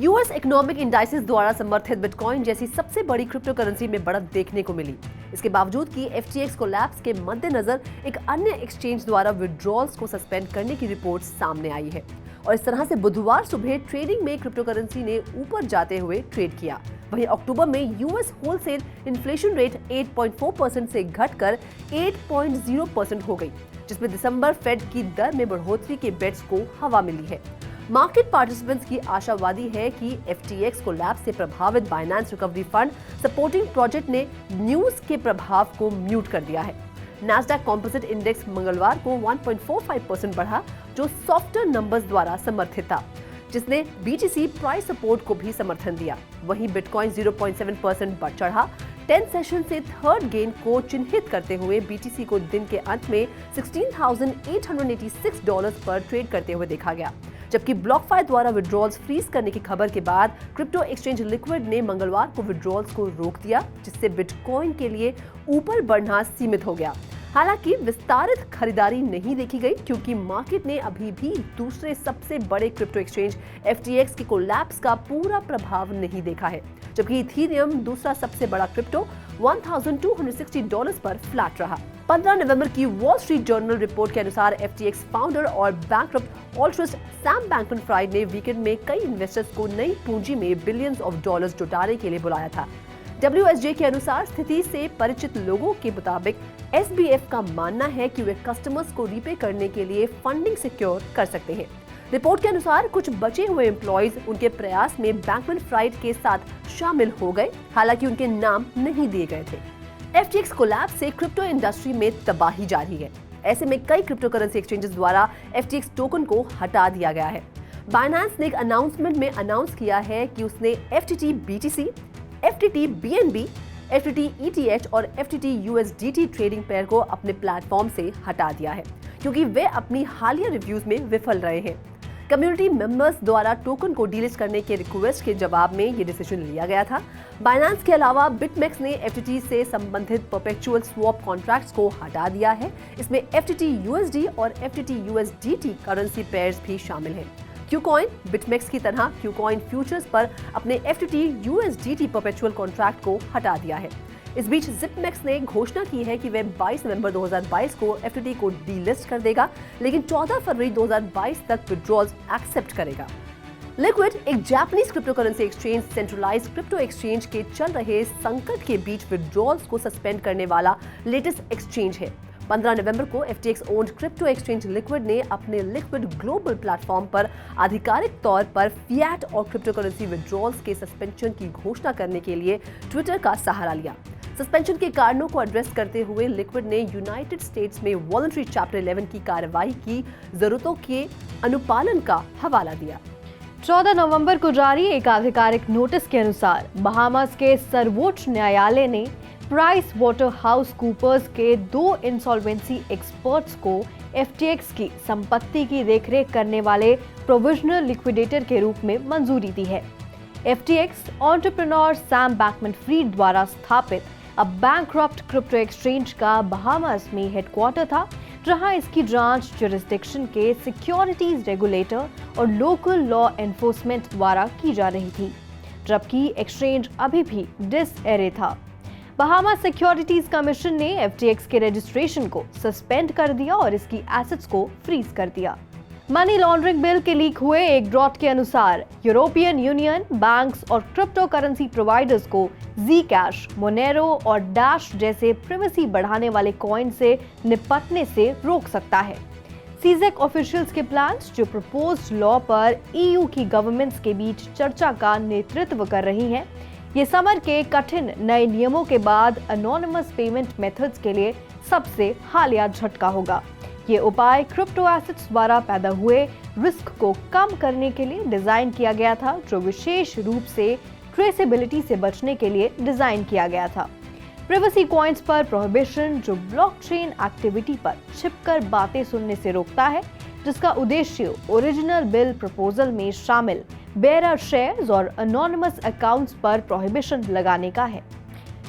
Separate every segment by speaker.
Speaker 1: US economic indices द्वारा समर्थित bitcoin जैसी सबसे बड़ी क्रिप्टो करेंसी में बढ़त देखने को मिली। इसके बावजूद कि FTX कोलैप्स के मद्देनजर एक अन्य एक्सचेंज द्वारा विड्रॉल्स को सस्पेंड करने की रिपोर्ट सामने आई है और इस तरह से बुधवार सुबह ट्रेडिंग में क्रिप्टो करेंसी ने ऊपर जाते हुए ट्रेड किया। वहीं अक्टूबर में यूएस होलसेल इन्फ्लेशन रेट 8.4% से घटकर 8.0% हो गई, जिसमें दिसंबर फेड की दर में बढ़ोतरी के बेट्स को हवा मिली है। मार्केट पार्टिसिपेंट्स की आशावादी है कि FTX कोलैप्स से प्रभावित Binance recovery fund supporting project ने न्यूज के प्रभाव को म्यूट कर दिया है। नैस्डैक कॉम्पोजिट इंडेक्स मंगलवार को 1.45% बढ़ा, जो सॉफ्टर नंबर्स द्वारा समर्थित था, जिसने BTC प्राइस सपोर्ट को भी समर्थन दिया। वहीं बिटकॉइन 0.7% बढ़ चढ़ा। 10 सेशन से थर्ड गेन को चिन्हित करते हुए BTC को दिन के अंत में $16,886 पर ट्रेड करते हुए देखा गया, जबकि ब्लॉकफाई द्वारा विड्रॉल्स फ्रीज करने की खबर के बाद क्रिप्टो एक्सचेंज लिक्विड ने मंगलवार को विड्रॉल्स को रोक दिया, जिससे बिटकॉइन के लिए ऊपर बढ़ना सीमित हो गया। हालांकि विस्तारित खरीदारी नहीं देखी गई, क्योंकि मार्केट ने अभी भी दूसरे सबसे बड़े क्रिप्टो एक्सचेंज FTX के कोलैप्स का पूरा प्रभाव नहीं देखा है, जबकि इथेरियम दूसरा सबसे बड़ा क्रिप्टो $1,260 पर फ्लैट रहा। 15 नवंबर की वॉल स्ट्रीट जर्नल रिपोर्ट के अनुसार FTX फाउंडर और बैंकरप्ट ऑल्ट्रिस्ट सैम बैंकमैन-फ्राइड ने वीकेंड में कई इन्वेस्टर्स को नई पूंजी में बिलियंस ऑफ डॉलर्स जुटाने के लिए बुलाया था। WSJ के अनुसार स्थिति से परिचित लोगों के मुताबिक SBF का मानना है कि वे कस्टमर्स को रीपे करने के लिए फंडिंग सिक्योर कर सकते हैं। रिपोर्ट के अनुसार कुछ बचे हुए एम्प्लॉइज उनके प्रयास में बैंकमैन-फ्राइड के साथ शामिल हो गए, हालांकि उनके नाम नहीं दिए गए थे। FTX कोलैप्स से क्रिप्टो इंडस्ट्री में तबाही जारी है। ऐसे में कई क्रिप्टो करेंसी एक्सचेंजेस द्वारा FTX टोकन को हटा दिया गया है। बाइनेंस ने एक अनाउंसमेंट में अनाउंस किया है कि उसने FTT BTC, FTT BNB, FTT ETH और FTT USDT ट्रेडिंग पेयर को अपने प्लेटफॉर्म से हटा दिया है, क्योंकि वे अपनी हालिया रिव्यूज में विफल रहे हैं। कम्युनिटी मेंबर्स द्वारा टोकन को डिलीट करने के रिक्वेस्ट के जवाब में ये डिसीजन लिया गया था। बाइनेंस के अलावा बिटमेक्स ने FTT से संबंधित परपेचुअल स्वैप कॉन्ट्रैक्ट्स को हटा दिया है। इसमें FTT USD और FTT USDT करेंसी पेयर्स भी शामिल हैं। क्यूकॉइन बिटमेक्स की तरह क्यूकॉइन फ्यूचर्स पर अपने FTT USDT परपेचुअल कॉन्ट्रैक्ट को हटा दिया है। इस बीच जिपमेक्स ने घोषणा की है कि वह 22 नवंबर 2022 को FTT को डीलिस्ट कर देगा, लेकिन 14 फरवरी 2022 तक विड्रॉल्स एक्सेप्ट करेगा। लिक्विड एक Japanese crypto currency exchange centralised crypto exchange के चल रहे संकट के बीच विड्रॉल्स को सस्पेंड करने वाला लेटेस्ट एक्सचेंज है। 15 नवंबर को FTX owned crypto exchange liquid ने अपने लिक्विड ग्लोबल प्लेटफॉर्म पर आधिकारिक तौर पर फिएट और क्रिप्टो करेंसी विड्रॉल्स के सस्पेंशन की घोषणा करने के लिए ट्विटर का सहारा लिया। सस्पेंशन के कारणों को एड्रेस करते हुए लिक्विड ने यूनाइटेड स्टेट्स में वॉलंटरी चैप्टर 11 की कार्रवाई की जरूरतों के अनुपालन का हवाला दिया।
Speaker 2: 14 नवंबर को जारी एक आधिकारिक नोटिस के अनुसार बहामास के सर्वोच्च न्यायालय ने प्राइस वाटर हाउस कूपर्स के 2 इंसॉल्वेंसी एक्सपर्ट्स को FTX की संपत्ति की देखरेख करने वाले प्रोविजनल लिक्विडेटर के रूप में मंजूरी दी है। FTX एंटरप्रेन्योर सैम बैंकमैन-फ्राइड द्वारा स्थापित अब बैंकरप्ट क्रिप्टो एक्सचेंज का बहामास में हेडक्वार्टर था, जहां इसकी जांच जुरिस्डिक्शन के सिक्योरिटीज रेगुलेटर और लोकल लॉ एनफोर्समेंट द्वारा की जा रही थी, जबकि एक्सचेंज अभी भी डिसएरे था। बहामा सिक्योरिटीज कमीशन ने FTX के रजिस्ट्रेशन को सस्पेंड कर दिया और इसकी एसेट्स को फ्रीज कर दिया। मनी लॉन्ड्रिंग बिल के लीक हुए एक ड्रॉट के अनुसार यूरोपियन यूनियन बैंक्स और क्रिप्टो करेंसी प्रोवाइडर्स को Zcash, Monero और Dash जैसे प्राइवेसी बढ़ाने वाले कॉइन से निपटने से रोक सकता है। सीजेक ऑफिशियल्स के प्लान्स, जो प्रपोज्ड लॉ पर EU की गवर्नमेंट्स के बीच चर्चा का नेतृत्व कर रही हैं, ये समर के कठिन नए नियमों के बाद एनोनिमस पेमेंट मेथड्स के लिए सबसे हालिया झटका होगा। ये उपाय क्रिप्टो एसेट्स द्वारा पैदा हुए रिस्क को कम करने के लिए डिजाइन किया गया था, जो विशेष रूप से ट्रेसेबिलिटी से बचने के लिए डिजाइन किया गया था। प्राइवेसी कॉइन्स पर प्रोहिबिशन, जो ब्लॉकचेन एक्टिविटी पर छिपकर बातें सुनने से रोकता है, जिसका उद्देश्य ओरिजिनल बिल प्रपोजल में शामिल बेयरर शेयर्स और एनोनिमस अकाउंट्स पर प्रोहिबिशन लगाने का है।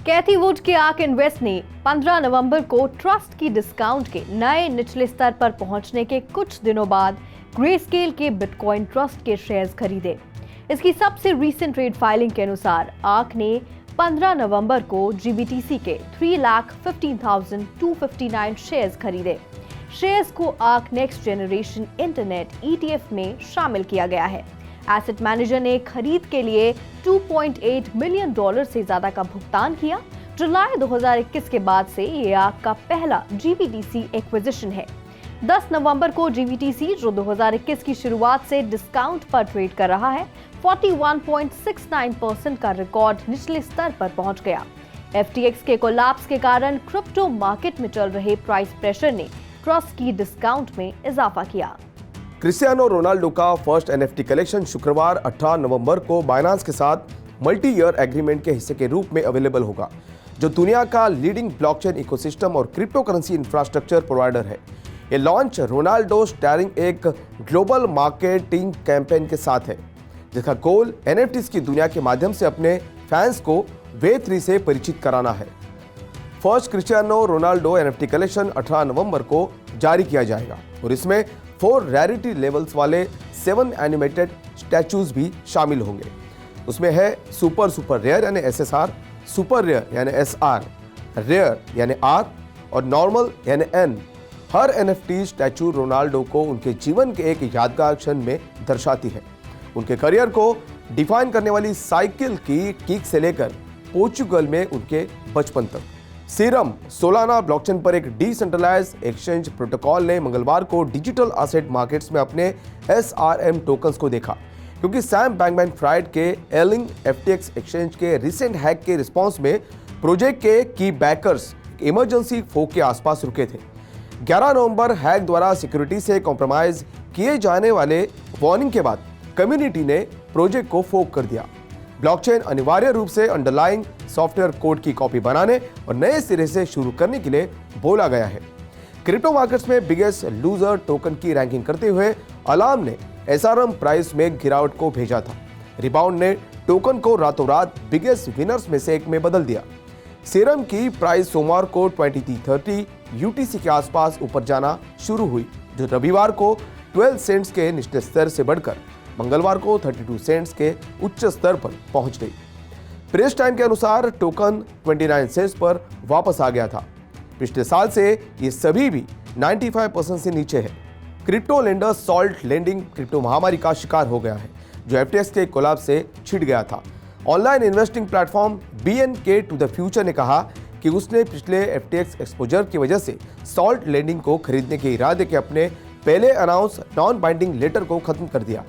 Speaker 2: कैथी वुड के आर्क इन्वेस्ट ने 15 नवंबर को ट्रस्ट की डिस्काउंट के नए निचले स्तर पर पहुंचने के कुछ दिनों बाद ग्रेस्केल के बिटकॉइन ट्रस्ट के शेयर्स खरीदे। इसकी सबसे रीसेंट ट्रेड फाइलिंग के अनुसार आर्क ने 15 नवंबर को GBTC के 3,15,259 शेयर्स खरीदे। शेयर्स को arc next generation internet ETF में शामिल किया गया है। एसेट मैनेजर ने खरीद के लिए $2.8 मिलियन से ज्यादा का भुगतान किया। जुलाई 2021 के बाद से ये आर्क का पहला GBTC एक्विजिशन है। 10 नवंबर को GBTC, जो 2021 की शुरुआत से डिस्काउंट पर ट्रेड कर रहा है, 41.69% का रिकॉर्ड निचले स्तर पर पहुंच गया। FTX के कोलैप्स के कारण क्रिप्टो मार्केट में चल रहे प्राइस प्रेशर ने ट्रस्ट की डिस्काउंट में इजाफा किया।
Speaker 3: क्रिस्टियानो रोनाल्डो का फर्स्ट NFT कलेक्शन शुक्रवार 18 नवंबर को बाइनेंस के साथ मल्टी ईयर एग्रीमेंट के हिस्से के रूप में अवेलेबल होगा, जो दुनिया का लीडिंग ब्लॉकचेन इकोसिस्टम और क्रिप्टो करेंसी इंफ्रास्ट्रक्चर प्रोवाइडर है। ये लॉन्च रोनाल्डो स्टारिंग एक ग्लोबल मार्केटिंग कैंपेन के साथ है, जिसका गोल NFTs की दुनिया के माध्यम से अपने फैंस को Web3 से परिचित कराना है। First Cristiano Ronaldo NFT collection 18 नवंबर को जारी किया जाएगा और इसमें 4 रैरिटी लेवल्स वाले 7 एनिमेटेड स्टैचूज भी शामिल होंगे। उसमें है सुपर रेयर यानी SSR, सुपर रेयर यानी SR, रेयर यानी R और नॉर्मल यानी N। हर NFT स्टैचू रोनाल्डो को उनके जीवन के एक यादगार क्षण में दर्शाती है। उनके करियर को डिफाइन करने वाली साइकिल की किक से लेकर पोर्चुगल में उनके बचपन तक। सीरम सोलाना ब्लॉकचेन पर एक डिसेंट्रलाइज्ड एक्सचेंज प्रोटोकॉल ने मंगलवार को डिजिटल एसेट मार्केट्स में अपने SRM टोकन्स को देखा, क्योंकि सैम बैंकमैन-फ्राइड के एलिंग FTX एक्सचेंज के रिसेंट हैक के रिस्पॉन्स में प्रोजेक्ट के की बैकर्स इमरजेंसी फोक के आसपास रुके थे। 11 नवंबर हैक द्वारा सिक्योरिटी से कॉम्प्रोमाइज किए जाने वाले वार्निंग के बाद कम्युनिटी ने प्रोजेक्ट को फोक कर दिया। ब्लॉकचेन अनिवार्य रूप से अंडरलाइंग सॉफ्टवेयर कोड की कॉपी बनाने और नए सिरे से शुरू करने के लिए बोला गया है। क्रिप्टो मार्केट्स में बिगेस्ट लूजर टोकन की रैंकिंग करते हुए अलार्म ने SRM प्राइस में गिरावट को भेजा था। रिबाउंड ने टोकन को रातों रात बिगेस्ट विनर्स में से एक में बदल दिया। सीरम की प्राइस सोमवार को 2330 UTC के आसपास ऊपर जाना शुरू हुई, जो रविवार को 12 सेंट्स के निचले स्तर से बढ़कर मंगलवार को 32 सेंट्स के उच्च स्तर पर पहुंच गई। प्रेस टाइम के अनुसार टोकन 29 सेंट्स पर वापस आ गया था। पिछले साल से ये सभी भी 95% से नीचे है। Crypto lender salt lending crypto महामारी का शिकार हो गया है, जो FTX के कोलैप्स से छिड़ गया था। Online investing platform BNK to the future ने कहा कि उसने पिछले FTX एक्सपोजर की वजह से सॉल्ट लेंडिंग को खरीदने के इरादे के अपने पहले अनाउंस नॉन बाइंडिंग लेटर को खत्म कर दिया।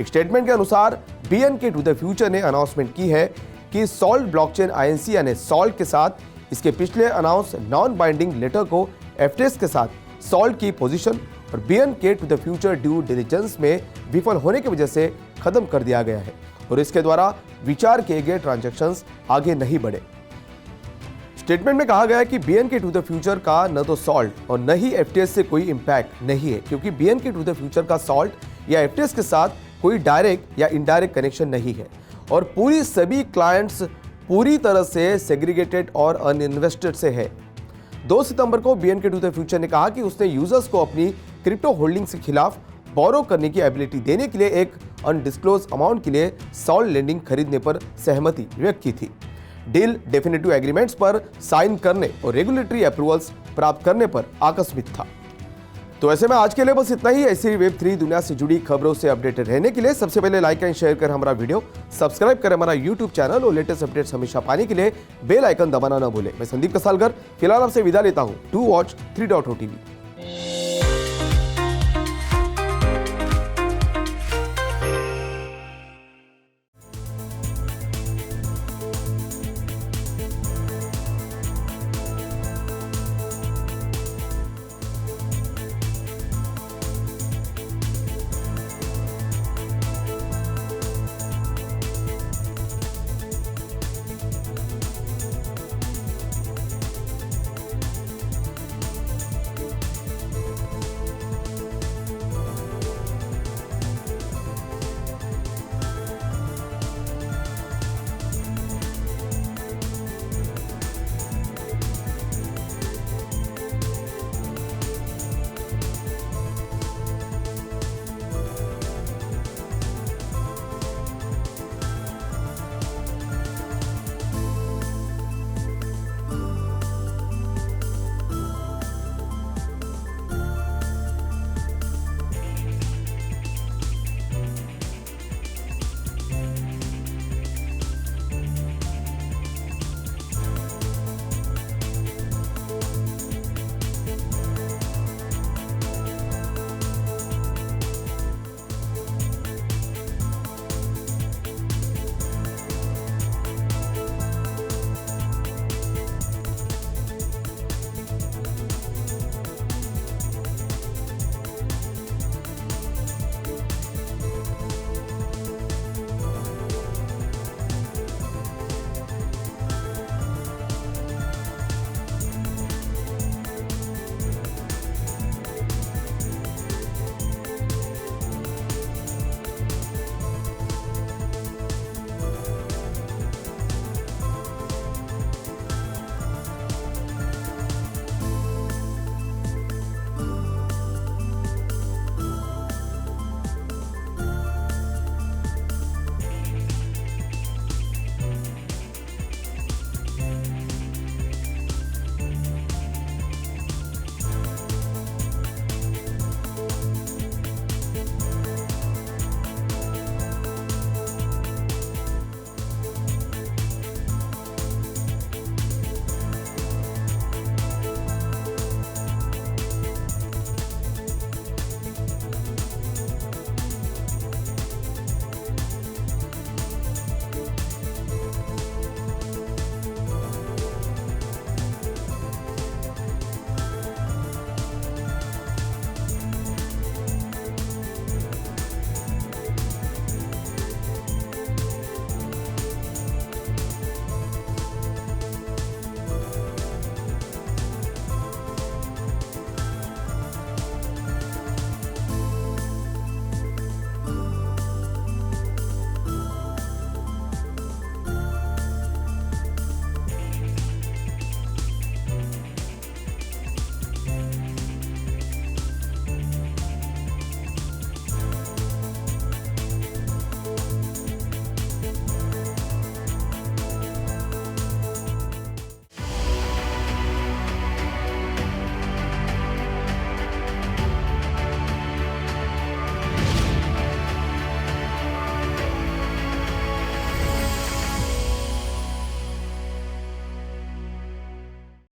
Speaker 3: एक स्टेटमेंट के अनुसार BNK टू द फ्यूचर ने अनाउंसमेंट की है कि सॉल्ट ब्लॉकचेन INC यानी सॉल्ट के साथ इसके पिछले अनाउंस नॉन बाइंडिंग लेटर को FTX के साथ सॉल्ट की पोजीशन और BNK to the future due diligence में विफल होने की वजह से खत्म कर दिया गया है और इसके द्वारा विचार किए गए ट्रांजैक्शंस आगे नहीं बढ़े। स्टेटमेंट में कहा गया है कि BNK टू द फ्यूचर का न तो सॉल्ट और न ही FTX से कोई इंपैक्ट नहीं है, क्योंकि BNK टू द फ्यूचर का सॉल्ट या FTX के साथ कोई डायरेक्ट या इनडायरेक्ट कनेक्शन नहीं है और पूरी सभी क्लाइंट्स पूरी तरह से सेग्रीगेटेड और अनइन्वेस्टेड से है। 2 सितंबर को BNK टू द फ्यूचर ने कहा कि उसने यूजर्स को अपनी क्रिप्टो होल्डिंग्स के खिलाफ बोरो करने की एबिलिटी देने के लिए एक अनडिस्क्लोज अमाउंट के लिए सॉल्ट लेंडिंग खरीदने पर सहमति व्यक्त की थी। डील डेफिनेटिव एग्रीमेंट्स पर साइन करने और रेगुलेटरी अप्रूवल्स प्राप्त करने पर आकस्मिक था। तो ऐसे में आज के लिए बस इतना ही। ऐसी Web3 दुनिया से जुड़ी खबरों से अपडेटेड रहने के लिए सबसे पहले लाइक एंड शेयर कर हमारा वीडियो सब्सक्राइब करें हमारा YouTube चैनल और लेटेस्ट अपडेट्स हमेशा पाने के लिए बेल आइकन दबाना न भूलें। मैं संदीप कसालकर फिलहाल आपसे विदा लेता हूं। To watch 3.0 TV।